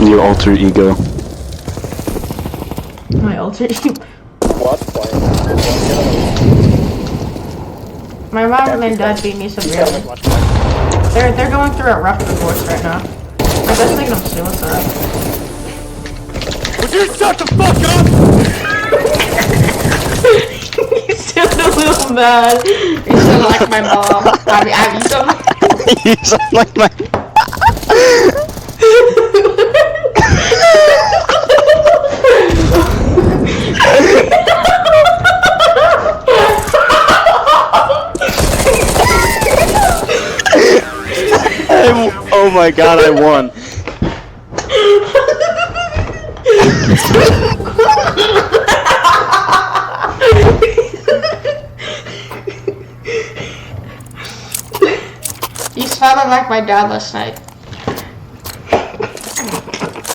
Your alter ego. My alter ego. What? My mom and dad beat me severely. They're going through a rough divorce right now. My dad's thinking of suicide. Would you shut the fuck up? You sound a little mad. You sound like my mom. Abby, you sound like... You sound like my... Oh my god, I won. You sounded like my dad last night.